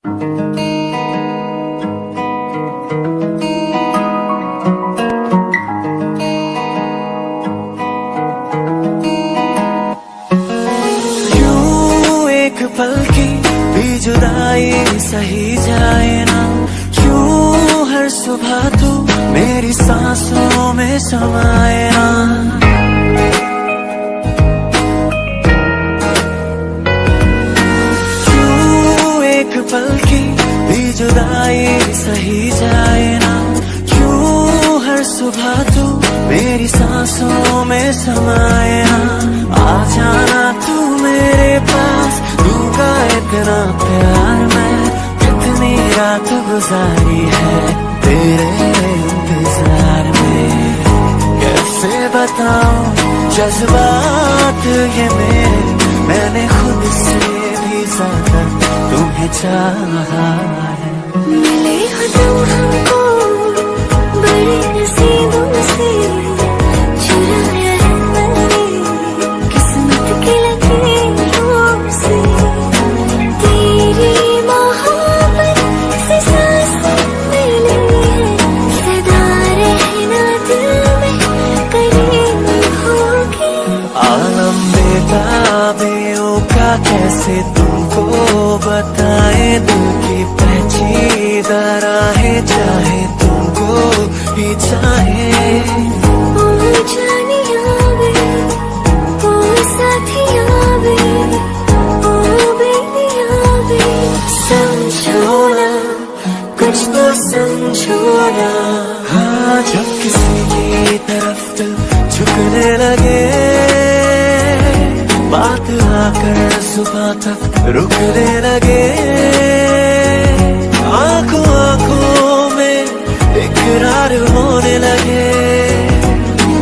एक पल की भी जुदाई सही जाए ना, क्यों हर सुबह तू मेरी सांसों में समाए ना। क्यों एक पल की भी जुदाई सही जाए ना, क्यों हर सुबह तू मेरी सांसों में समाए ना। आ जाना तू मेरे पास, दूंगा इतना प्यार मैं, कितनी रात गुजारी है तेरे इंतजार में। कैसे बताऊं जज्बात ये मेरे, मैंने खुद से भी ज्यादा तुम्हें चाहा है। मिले हो तुम हमको बड़े नसीबों से, चुराया है मैंने किस्मत की लकीरों से। तेरी मोहब्बत से सांसें मिली है, सदा रहना दिल में करीब होगी। आलम बेताबियों का कैसे तुमको बताए, दिल की पेचीदा राहें चाहे तुमको ही चाहे। ओ जानिया वे, ओ साथिया वे, ओ बेनिया वे, समझो ना कुछ तो समझो ना। हाँ, जब किसी की तरफ दिल झुकने लगे, बात आकर सुबह तक रुकने लगे। आंखों आंखों में इकरार होने लगे,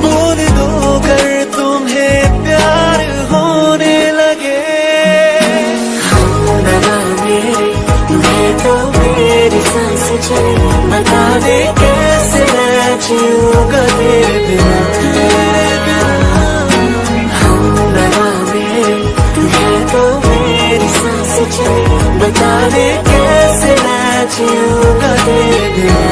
बोल दो कर तुम्हें प्यार होने लगे। हम दवा मेरे तुम्हें तो मेरी सांस चले, बता दे कैसे मैं जीऊंगा तेरे बिना। हम दवा मेरे तुम्हें तो मेरी सांस चले, बता दे कैसे मैं जीऊंगा तेरे बिना।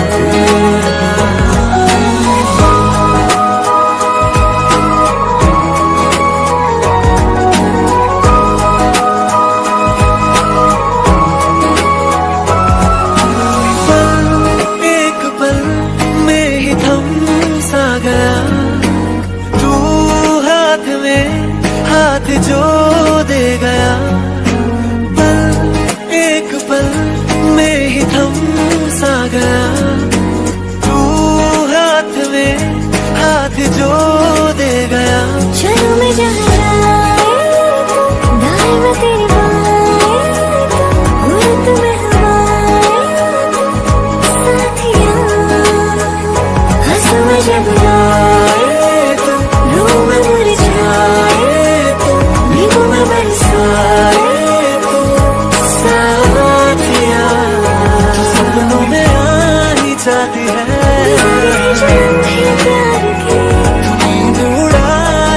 एक पल में ही थम सा गया, तू हाथ में हाथ जो दे गया। पल एक पल में ही थम सा गया, तू हाथ में हाथ जो दे गया। चलो मैं जहाँ दाएं में तेरी बाएं, उड़त में हवाएं, साथिया हंसू मैं जब आए तो, रो मैं मर जाए तो, भीगू मैं बरसाए तो, साथिया जो सपनों में आ ही जाती है, जन्म है प्यार के, नींद उड़ा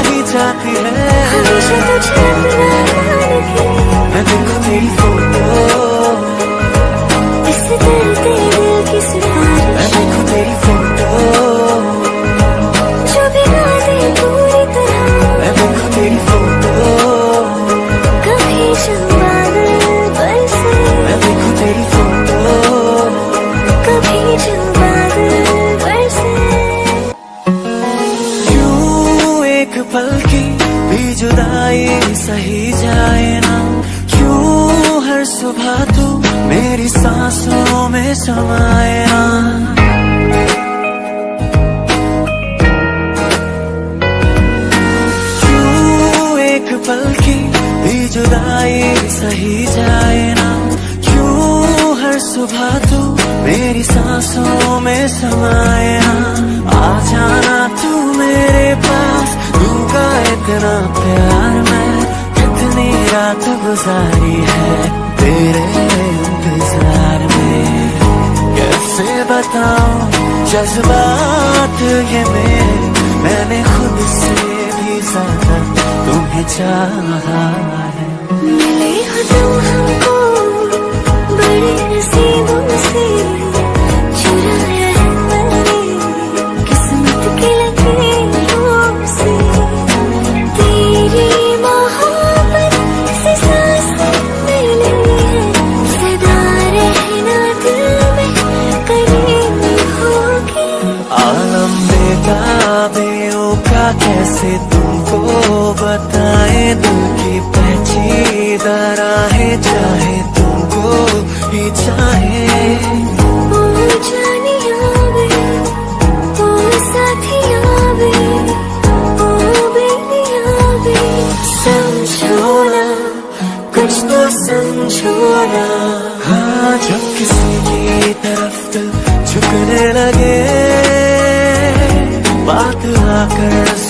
ही जाती है। हमेशा तुझे अपना रखे, मैं देखूं तेरी फोटो, इस दिल के दिल की मैं सिफारिश, देखूं तेरी फोटो, जो भिगा दे पूरी तरह। मैं देखूं तेरी फोटो, कभी जो बादल बरसे, मैं देखूं तेरी फोटो। कभी जो बादल बरसे। क्यों एक पल की भी जुदाई सही जाए ना, क्यों हर सुबह तू मेरी सांसों में समाए ना। क्यों एक पल की भी जुदाई सही जाए ना, क्यों हर सुबह तू मेरी सांसों में समाए ना। आ जाना तू मेरे पास, दूंगा इतना प्यार मैं, कितनी रात गुजारी है तेरे इंतजार में। कैसे बताऊं जज्बात ये मेरे, मैंने खुद से भी ज्यादा तुम्हें चाहा है। मिले हो तुम हमको बड़े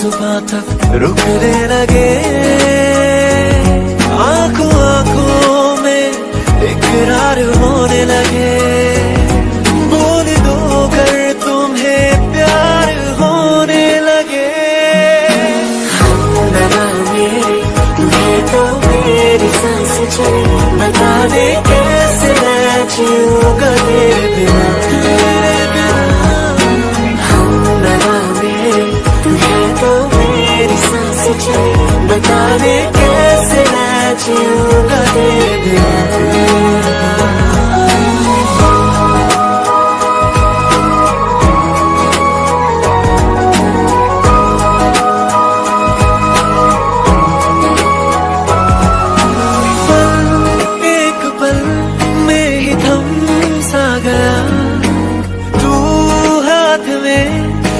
सुबह तक रुकने लगे। आंखों आंखों में इकरार होने लगे। बोल दो कर तुम्हें प्यार होने लगे। हमरा मेरे तुम्हें तो मेरी सांस चले, बता दे कैसे मैं जीऊंगा तेरे बिना। हमरा मेरे तुम्हें तो मेरी सांस चले, बता दे कैसे मैं जीऊंगा तेरे बिना।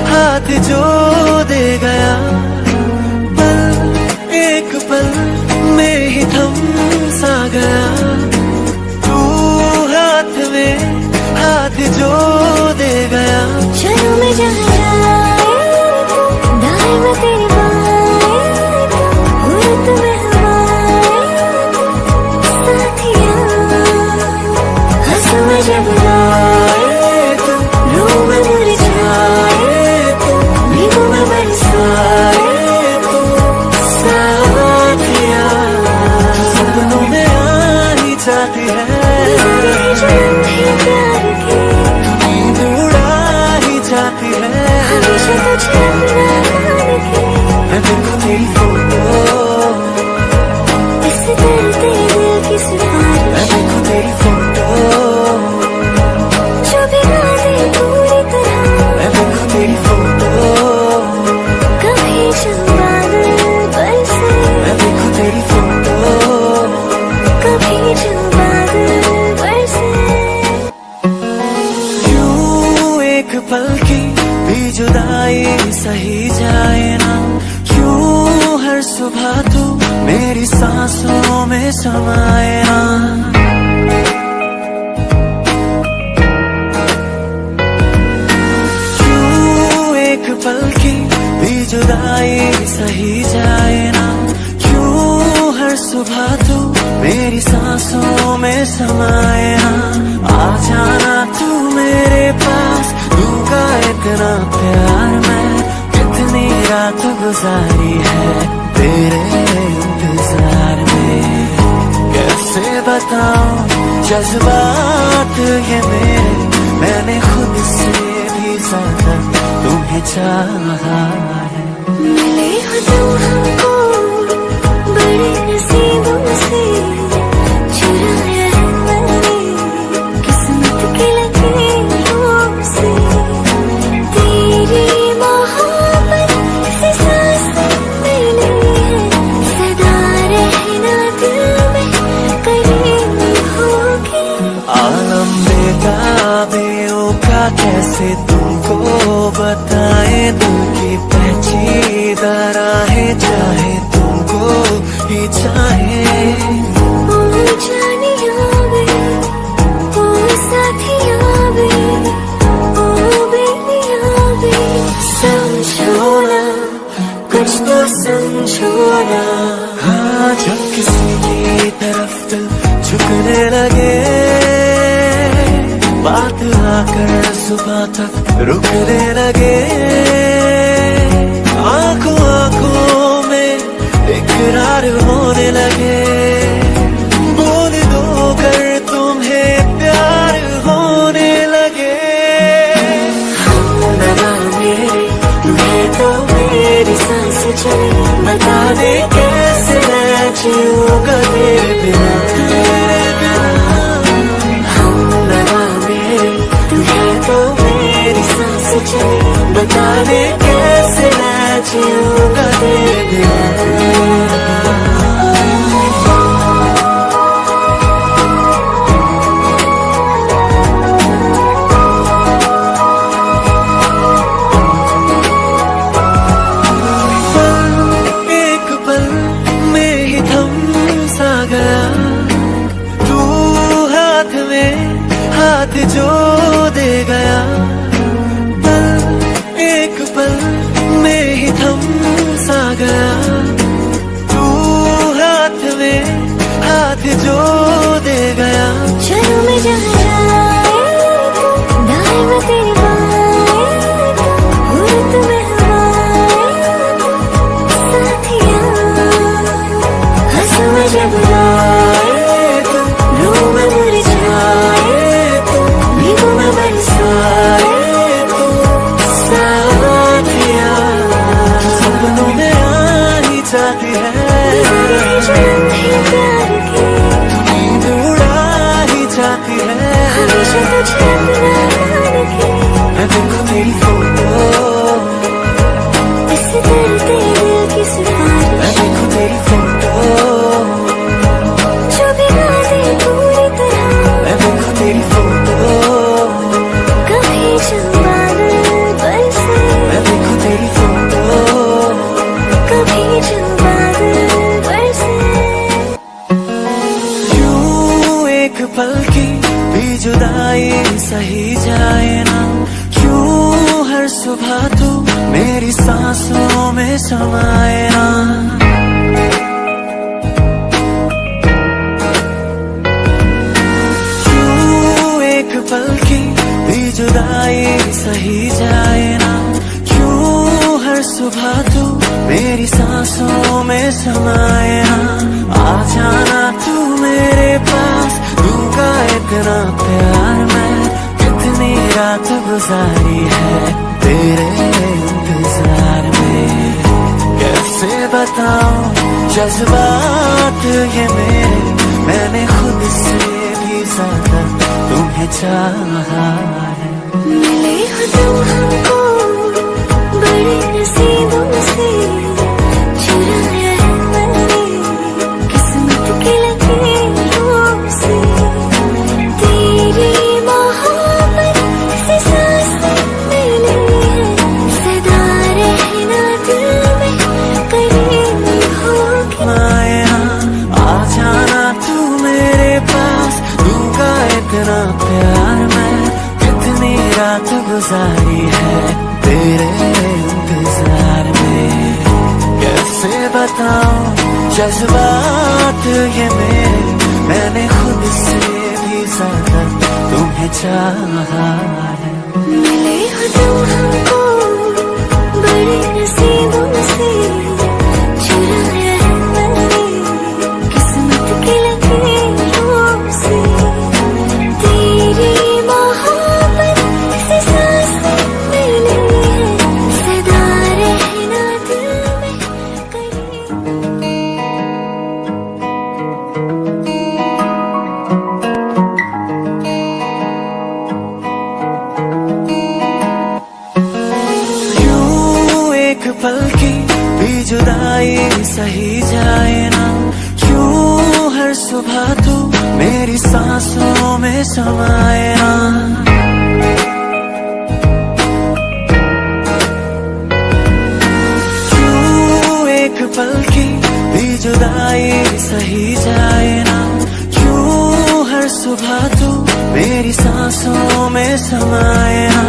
हाथ जो दे गया, पल एक पल में ही थम सा गया। तू हाथ में हाथ जो दे गया। चलो मैं जहाँ दाएं में तेरी बाएं, हुर्रत में हवाएं साथिया। हंस में जब आए तो रो में मुरझाए, भीगो में बरसाए तो साथिया। सपनों में आ ही जाती है, प्यार की नींद उड़ा ही जाती है। हमेशा तुझे अपना रखे, मैं देखूं तेरी फोटो, इस करते दिल की सिफारिश। मैं देखूं तेरी फोटो, जो भिगा दे पूरी तरह। मैं देखूं तेरी फोटो, कभी जो बादल बरसे, मैं देखूं तेरी फोटो। कभी जो बादल बरसे। क्यों एक पल की भी जुदाई सही जाए ना। क्यों हर सुबह तू मेरी सांसों में समाए ना। क्यों एक पल की भी जुदाई सही जाए ना। क्यों हर सुबह तू मेरी सांसों में समाए ना। आ जाना तू मेरे पास, दूंगा इतना प्यार मैं। कितनी रात गुजारी है तेरे इंतजार में। कैसे बताऊं जज्बात ये मेरे, मैंने खुद से भी ज्यादा तुम्हें चाहा है। मिले हो तुम हमको बड़े नसीबों से, चुराया है मैंने किस्मत के लकीरों से। तेरी मोहब्बत से सांस मिली है, सदा रहना दिल में करीब होके। आलम बेताबियों का कैसे तुमको बताए। दिल की पेचीदा राहें चाहे तुमको ही चाहे। ओ जानिया वे, ओ साथिया वे, ओ बेलिया वे। समझो ना, कुछ तो समझो ना। हाँ जब किसी की तरफ दिल झुकने लगे, बात आकर सुबह तक रुकने लगे। आंखों आंखों में इकरार होने लगे। बोल दो कर तुम्हें प्यार होने लगे। हमरा मेरे तुम्हें तो मेरी सांस चले, बता दे कैसे मैं जीऊंगा तेरे बिना। हमरा मेरे तुम्हें तो मेरी सांस चले, बता दे कैसे मैं जीऊंगा तेरे बिना। एक पल में ही थम सा गया। तू हाथ में हाथ जो दे गया। पल एक पल में ही थम सा गया तू हाथ में हाथ जो दे गया। चलो मैं जहाँ जाए दाएं में तेरी बाएं उड़त में हवाएं साथिया हंसू मैं जब आए रो में मुरझाए भीगू में बरसाए साथिया सपनों में आनी चाहती है प्यार के नींद उड़ानी चाहती है। हमेशा तुझे अपना रखे मैं देखूं तेरी फोटो इस डरते दिल की सिफारिश मैं देखूं तेरी फोटो जो भिगा दे पूरी तरह मैं देखूं तेरी फोटो कभी जब बादल बरसे मैं देखूं तेरी फोटो कभी जब बादल बरसे क्यों एक पल की भी जुदाई सही जाए ना। क्यों हर सुबह तू मेरी सांसों में समाए ना। क्यों एक पल की भी जुदाई सही जाए ना। क्यों हर सुबह तू मेरी सांसों में समाए ना। आ जाना तू मेरे पास दूंगा इतना प्यार मैं कितनी रात गुजारी है तेरे इंतजार में। कैसे बताऊं जज्बात ये मेरे मैंने खुद से भी ज्यादा तुम्हें चाहा है। मिले हो तुम हमको बड़े नसीबों से चुराया है मैंने किस्मत की लकीरों से तेरी मोहब्बत से सांसें मिली है सदा रहना दिल में करीब होके। माया आ जाना तू मेरे पास दूंगा इतना प्यार मैं कितनी रात गुजारी है तेरे इंतजार में। कैसे बताऊं जज्बात ये मेरे मैंने खुद से भी ज्यादा तुम्हें चाहा है। मिले हो तुम हमको बड़े नसीबों से चुराया है मैंने किस्मत की लकीरों से तेरी मोहब्बत से सांसें मिली है सदा रहना दिल में करीब। क्यों एक पल की भी जुदाई सही जाए ना। क्यों हर सुबह तू मेरी सांसों में समाए ना। क्यों एक पल की भी जुदाई सही जाए ना। क्यों हर सुबह तू मेरी सांसों में समाए ना।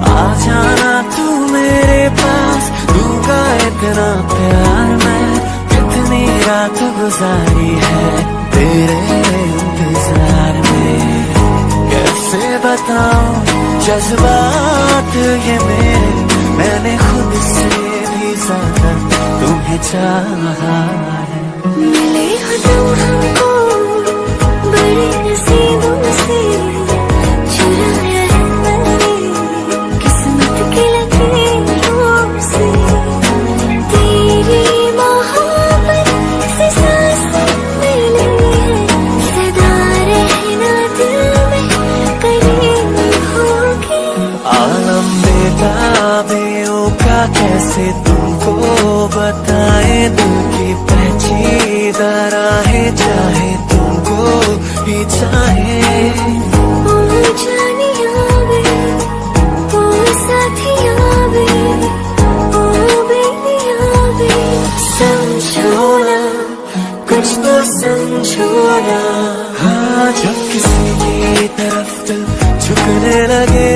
आ जाना तू मेरे पास दूंगा इतना प्यार मैं कितनी रात गुजारी है तेरे इंतजार में। कैसे बताऊं जज्बात ये मेरे मैंने खुद से भी ज्यादा तुम्हें चाहा है। मिले हो तुम हमको बड़े नसीबों से चुराया है मैंने किस्मत की लकीरों से तेरी मोहब्बत से सांसें मिली है सदा रहना दिल में करीब होके। आलम बेताबियों का कैसे तुमको बताए दिल की पेचीदा राहें चाहे तुमको भी चाहे। ओ जानिया वे ओ साथिया वे ओ बेलिया वे समझो ना कुछ तो समझो ना। हाँ जब किसी की तरफ दिल झुकने लगे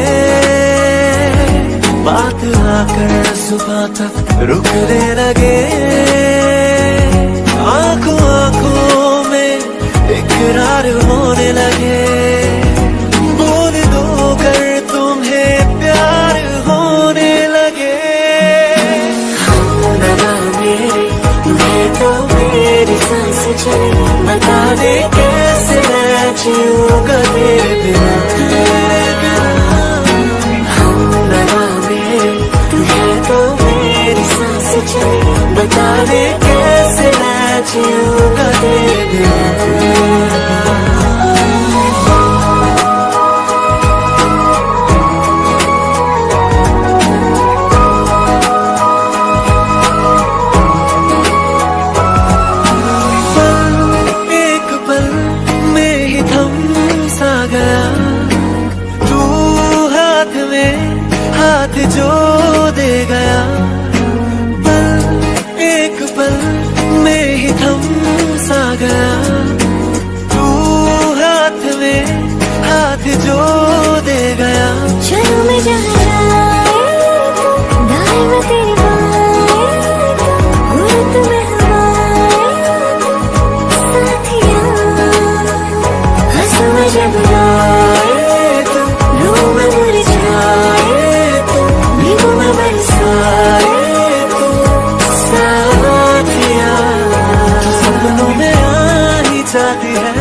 बात आकर सुबह तक रुकने लगे। आंखों आंखों में इकरार होने लगे। बोल दो कर तुम्हें प्यार होने लगे। लगा मेरे तुम्हें तो मेरी सांस चले, बता दे कैसे मैं जीऊंगा तेरे बिना। लगा मेरे तुम्हें तो मेरी सांस चले, बता दे कैसे मैं जीऊंगा तेरे बिना। हाथ जो दे गया, पल एक पल में ही थम सा गया। तू हाथ में हाथ जो दे गया। चलो मैं जहाँ दाएं में तेरी बाएं, उड़त में हवाएं साथिया। हंसू मैं जब आए तो रो मैं मुरझाए, भीगू मैं बरसाए तो साथिया। सपनों में आ ही जाती है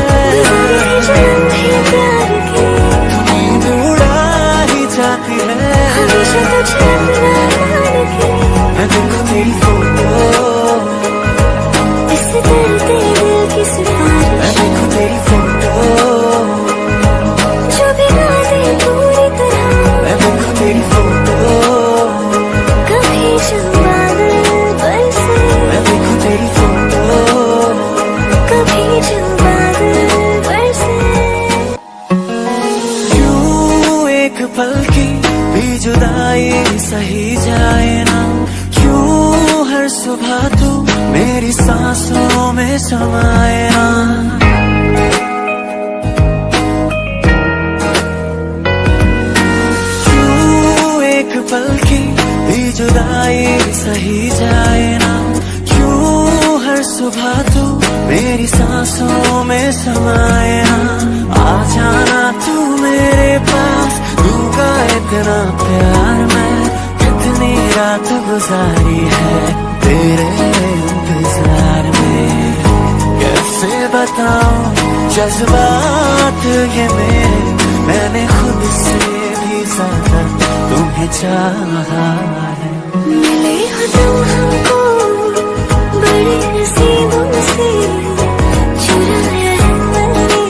प्यार की, नींद उड़ा ही जाती है। हमेशा तुझे अपना रखे। मैं देखूं तेरी फोटो, इस तरह तेरे दिल की सिफारिश। मैं देखूं तेरी फोटो, जो भी गा दे पूरी तरह। मैं देखूं तेरी फोटो, कभी जब बादल बरसे, मैं देखूं तेरी फोटो, कभी जब बादल बरसे। क्यों एक पल की भी जुदाई सही जाए ना। क्यों हर सुबह तू मेरी सांसों में समाए ना। क्यों एक पल की भी जुदाई सही जाए ना। क्यों हर सुबह तू मेरी सांसों में समाए ना। आ जाना तू मेरे पास, दूंगा इतना प्यार मैं। कितनी रात गुजारी है तेरे इंतजार में। कैसे बताऊं जज्बात ये मेरे, मैंने खुद से भी ज्यादा तुम्हें चाहा है। मिले हो तुम हमको बड़े नसीबों से, चुराया है मैंने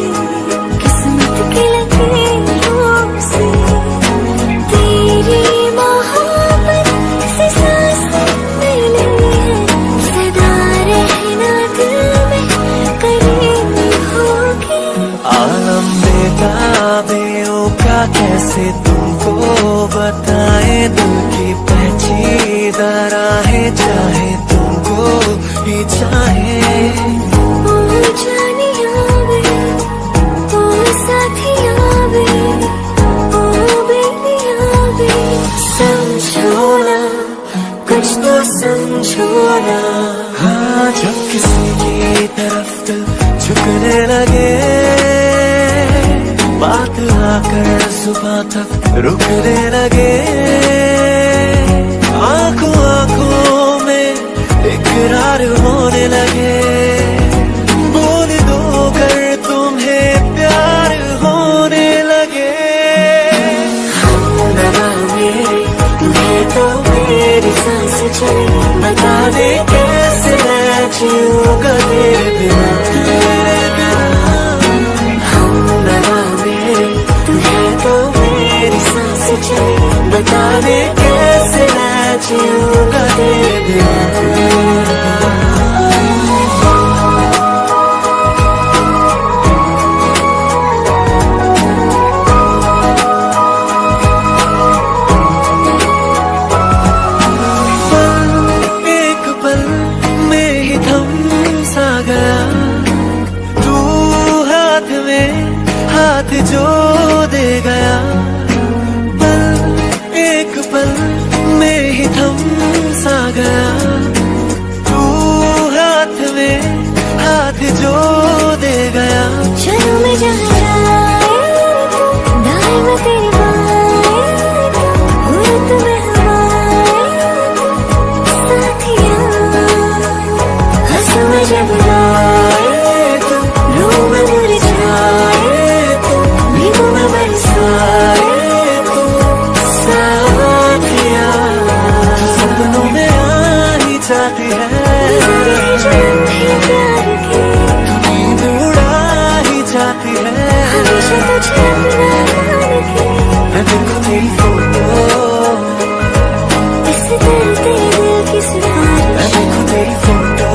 किस्मत की लकीरों से। तेरी मोहब्बत से सांसें मिली है, सदा रहना दिल में करीब होगी। आलम बेताबियों का कैसे तुमको बताए। दिल की पेचीदा राहें चाहे तुमको ही चाहे। ओ जानिया वे, ओ साथिया वे, ओ बेलिया वे। समझो ना, कुछ तो समझो ना। हाँ जब किसी की तरफ दिल झुकने लगे, बात आकर सुबह तक रुकने लगे। आंखों आंखों में इकरार होने लगे। बोल दो कर तुम्हें प्यार होने लगे। लगा मेरे तुम्हें तो मेरी सांस चले, बता दे कैसे मैं जीऊंगा तेरे बिना। लगा मेरे तुम्हें तो मेरी सांस चले, बता दे कैसे मैं जीऊंगा तेरे बिना। हाथ जो दे गया, पल एक पल में ही थम गया तू हाथ में हाथ जो दे गया। चलो मैं जहाँ दाएं मैं तेरी बाएं उड़त में हवाएं साथिया हंसू मैं जब आए तू रो मैं मुरझाए तू भीगू मैं बरसाए तू साथिया सपनों में आनी चाहती है प्यार के नींद उड़ा ही जाती है। हमेशा तुझे अपना रखे मैं देखूं तेरी फोटो इस करते दिल की सिफारिश मैं देखूं तेरी फोटो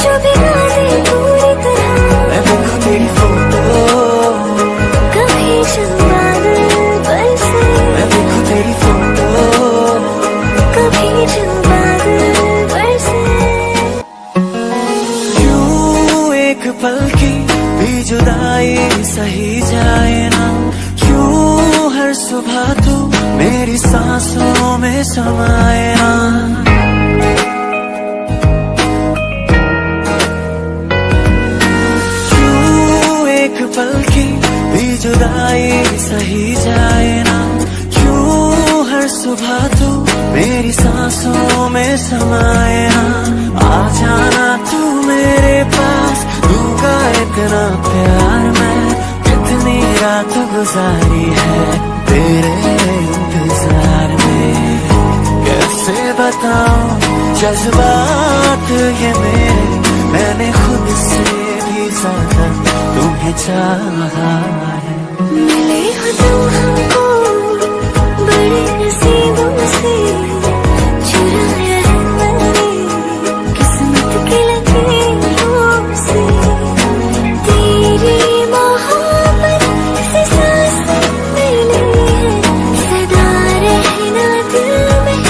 जो भिगा दे पूरी तरह मैं देखूं तेरी फोटो कभी जब बादल बरसे मैं देखूं तेरी फोटो कभी जब बादल बरसे क्यों एक पल की भी जुदाई सही जाए ना। क्यों हर सुबह तू मेरी सांसों में समाए ना। क्यों एक पल की भी जुदाई सही जाए ना। क्यों हर सुबह तू मेरी सांसों में समाए ना। आ जाना तू मेरे पास दूंगा इतना प्यार मैं। कितनी रात गुजारी है तेरे इंतजार में। कैसे बताऊं जज्बात ये मेरे मैंने खुद से भी ज्यादा तुम्हें चाहा है। मिले हो तुम हमको बड़े नसीबों से चुराया है मैंने किस्मत के लकीरों से। तेरी मोहब्बत से सांसें मिली है सदा रहना दिल में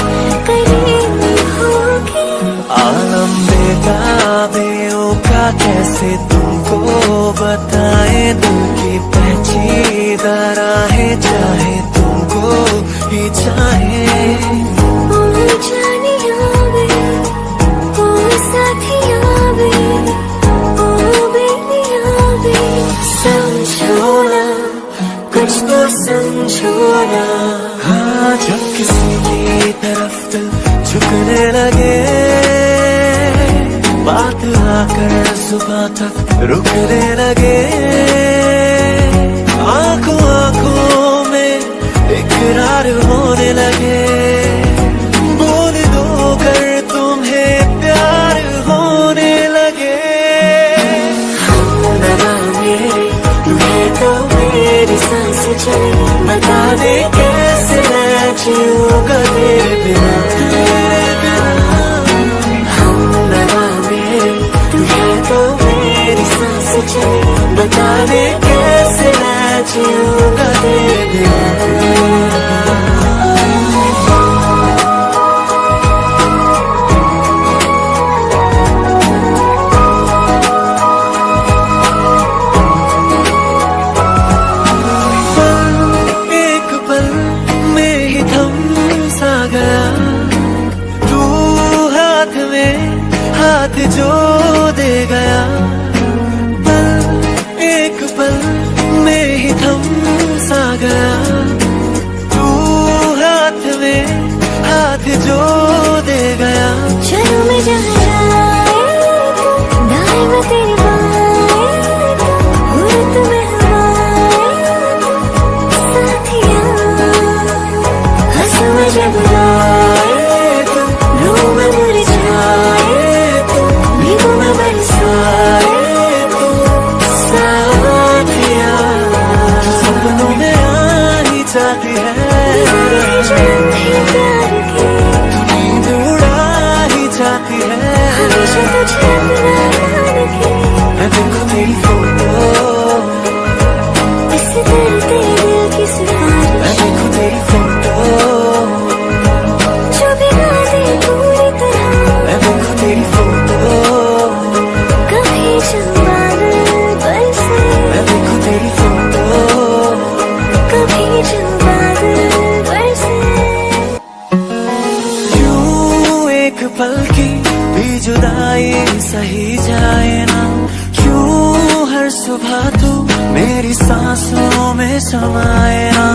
करीब होके। आलम बेताबियों का कैसे तुमको बताए दिल की पेचीदा राहें चाहे तुमको ही चाहे। ओ जानिया वे ओ साथिया वे ओ बेलिया वे समझो ना कुछ तो समझो ना। हाँ जब किसी की तरफ दिल झुकने लगे बात आकर सुबह तक रुकने लगे। आंखों आंखों में इकरार होने लगे। बोल दो कर तुम्हें प्यार होने लगे। लगा मेरे तुम्हें तो मेरी सांस चले बता दे कैसे मैं जीऊंगा तेरे बिना। लगा मेरे तुम्हें तो मेरी सांस चले बता दे कैसे मैं जीऊंगा तेरे बिना। एक पल में ही थम सा गया तू हाथ में हाथ जो दे गया। पल एक पल में ही थम सा गया तू हाथ में हाथ जो दे गया। चलो मैं जहाँ दाएं मैं तेरी बाएं उड़त में हवाएं साथिया हंसू मैं जब आए तू रो मैं मुरझाए भीगू मैं बरसाए साथिया सपनों में आनी चाहती है। प्यार के नींद उड़ा ही जाती है। हमेशा तुझे अपना रखे मैं देखूं तेरी फोटो इस करते दिल की सिफारिश मैं देखूं तेरी फोटो जो भिगा दे पूरी तरह मैं देखूं तेरी फोटो कभी जब बादल बरसे मैं देखूं तेरी फोटो कभी जब बादल बरसे। क्यों पल की भी जुदाई सही जाए ना, क्यों हर सुबह तू मेरी सांसों में समाए ना।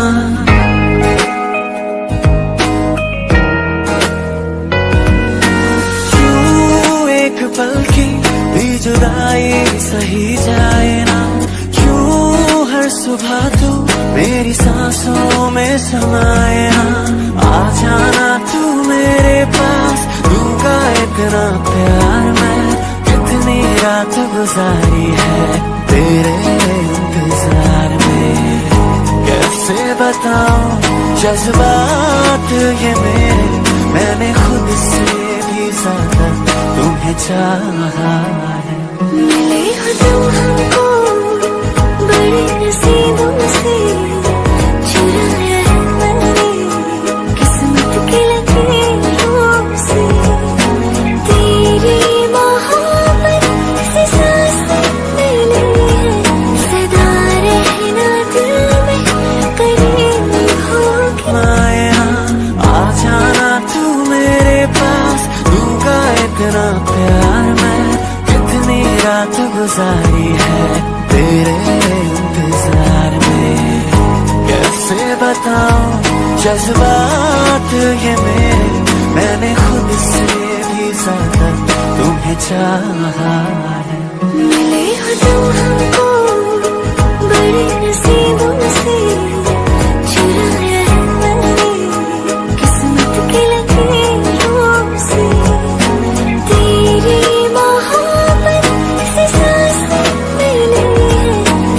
क्यों एक पल की भी जुदाई सही जाए ना, क्यों हर सुबह तू मेरी सांसों में समाए ना। आ जाना तू मेरे पास, दूंगा इतना प्यार मैं, कितनी रात गुजारी है तेरे इंतजार में। कैसे बताऊं जज्बात ये मेरे, मैंने खुद से भी ज्यादा तुम्हें चाहा है। मिले हो तुम हमको बड़े नसीबों से, चुराया है मैंने किस्मत के लकीरों से। तेरी मोहब्बत से सांसें मिली है, सदा रहना दिल में करीब होके। माया आ जाना तू मेरे पास, दूंगा इतना प्यार मैं, कितनी रात गुजारी है तेरे इंतजार में। कैसे बताऊं जज्बात ये मेरे, मैंने खुद से भी ज्यादा तुम्हें चाहा है। मिले हो तुम हमको बड़े नसीबों से, चुराया है मैंने किस्मत के लकीरों से। तेरी मोहब्बत से सांसें मिली है,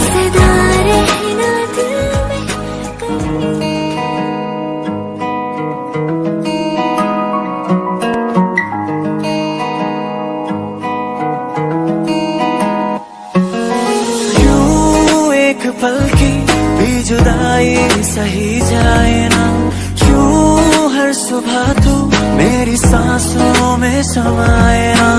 सदा रहना दिल में करीब। क्यों एक पल की भी जुदाई सही जाए ना, क्यों हर सुबह तू मेरी सांसों में समाए ना।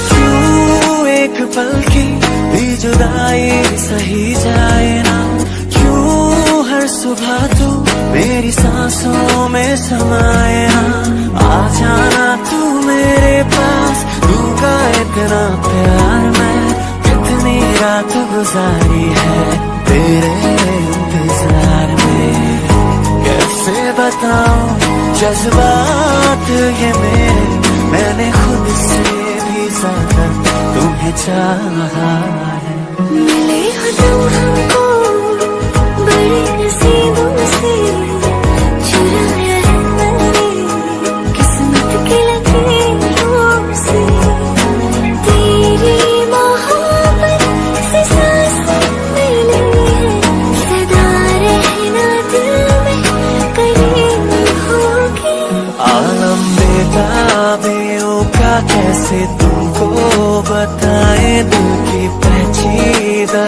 क्यों एक पल की भी जुदाई सही जाए ना, क्यों हर सुबह तू मेरी सांसों में समाए ना। आ जाना तू मेरे पास, दूंगा इतना प्यार मैं, कितनी रात गुजारी है तेरे इंतजार में। कैसे बताऊं जज्बात ये मेरे, मैंने खुद से भी ज्यादा तुम्हें चाहा है। मिले हो तुम हमको बड़े नसीबों से, चुराया है मैंने किस्मत के लकीरों से। तेरी मोहब्बत से सांसें मिली है, सदा रहना दिल में करीब होके। आलम बेताबियों का कैसे तुमको बताए, दिल की पहचीदा